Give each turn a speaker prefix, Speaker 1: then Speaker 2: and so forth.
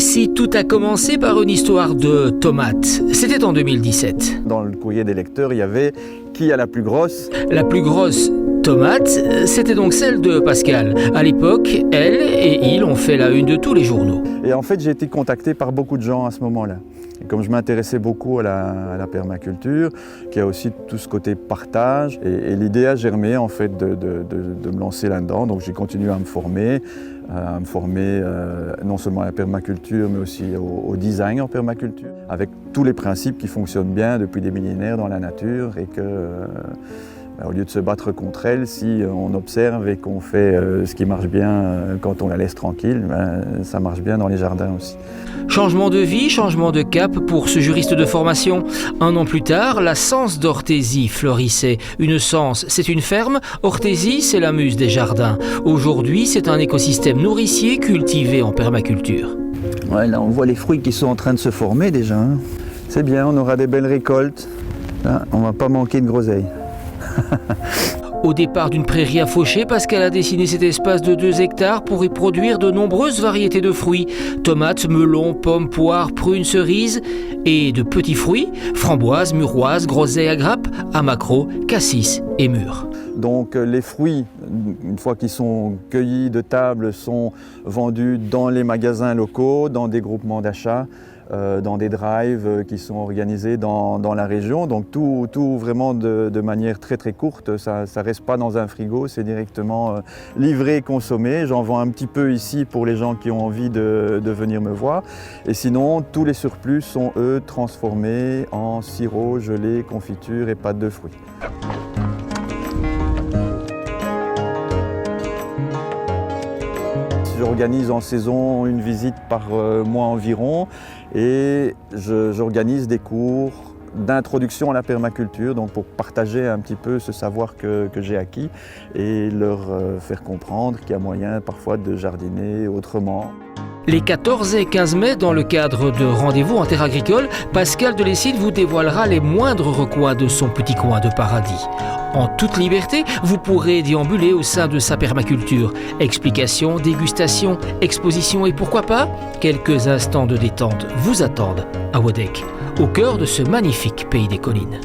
Speaker 1: Ici, tout a commencé par une histoire de tomates. C'était en 2017.
Speaker 2: Dans le courrier des lecteurs, il y avait « Qui a la plus grosse ?»
Speaker 1: La plus grosse tomate, c'était donc celle de Pascal. À l'époque, elle et il ont fait la une de tous les journaux.
Speaker 2: Et en fait, j'ai été contacté par beaucoup de gens à ce moment-là. Et comme je m'intéressais beaucoup à la permaculture, qui a aussi tout ce côté partage, et l'idée a germé en fait de me lancer là-dedans. Donc j'ai continué à me former non seulement à la permaculture, mais aussi au design en permaculture, avec tous les principes qui fonctionnent bien depuis des millénaires dans la nature et que au lieu de se battre contre elle, si on observe et qu'on fait ce qui marche bien quand on la laisse tranquille, ça marche bien dans les jardins aussi.
Speaker 1: Changement de vie, changement de cap pour ce juriste de formation. 1 an plus tard, la Cense d'Orthésie fleurissait. Une cense, c'est une ferme. Orthésie, c'est la muse des jardins. Aujourd'hui, c'est un écosystème nourricier cultivé en permaculture.
Speaker 2: Ouais, là, on voit les fruits qui sont en train de se former déjà. Hein. C'est bien, on aura des belles récoltes. Là, on ne va pas manquer de groseilles.
Speaker 1: Au départ d'une prairie à faucher, Pascal a dessiné cet espace de 2 hectares pour y produire de nombreuses variétés de fruits. Tomates, melons, pommes, poires, prunes, cerises et de petits fruits, framboises, muroises, groseilles à grappes, amacro, cassis et mûres.
Speaker 2: Donc les fruits, une fois qu'ils sont cueillis de table, sont vendus dans les magasins locaux, dans des groupements d'achat, dans des drives qui sont organisés dans la région. Donc tout vraiment de manière très très courte, ça ne reste pas dans un frigo, c'est directement livré et consommé. J'en vends un petit peu ici pour les gens qui ont envie de venir me voir. Et sinon, tous les surplus sont eux transformés en sirop, gelée, confiture et pâte de fruits. J'organise en saison une visite par mois environ et j'organise des cours d'introduction à la permaculture, donc pour partager un petit peu ce savoir que j'ai acquis et leur faire comprendre qu'il y a moyen parfois de jardiner autrement.
Speaker 1: Les 14 et 15 mai, dans le cadre de Rendez-vous en terre agricole, Pascal Delessine vous dévoilera les moindres recoins de son petit coin de paradis. En toute liberté, vous pourrez déambuler au sein de sa permaculture. Explications, dégustations, expositions et pourquoi pas, quelques instants de détente vous attendent à Wodek, au cœur de ce magnifique pays des collines.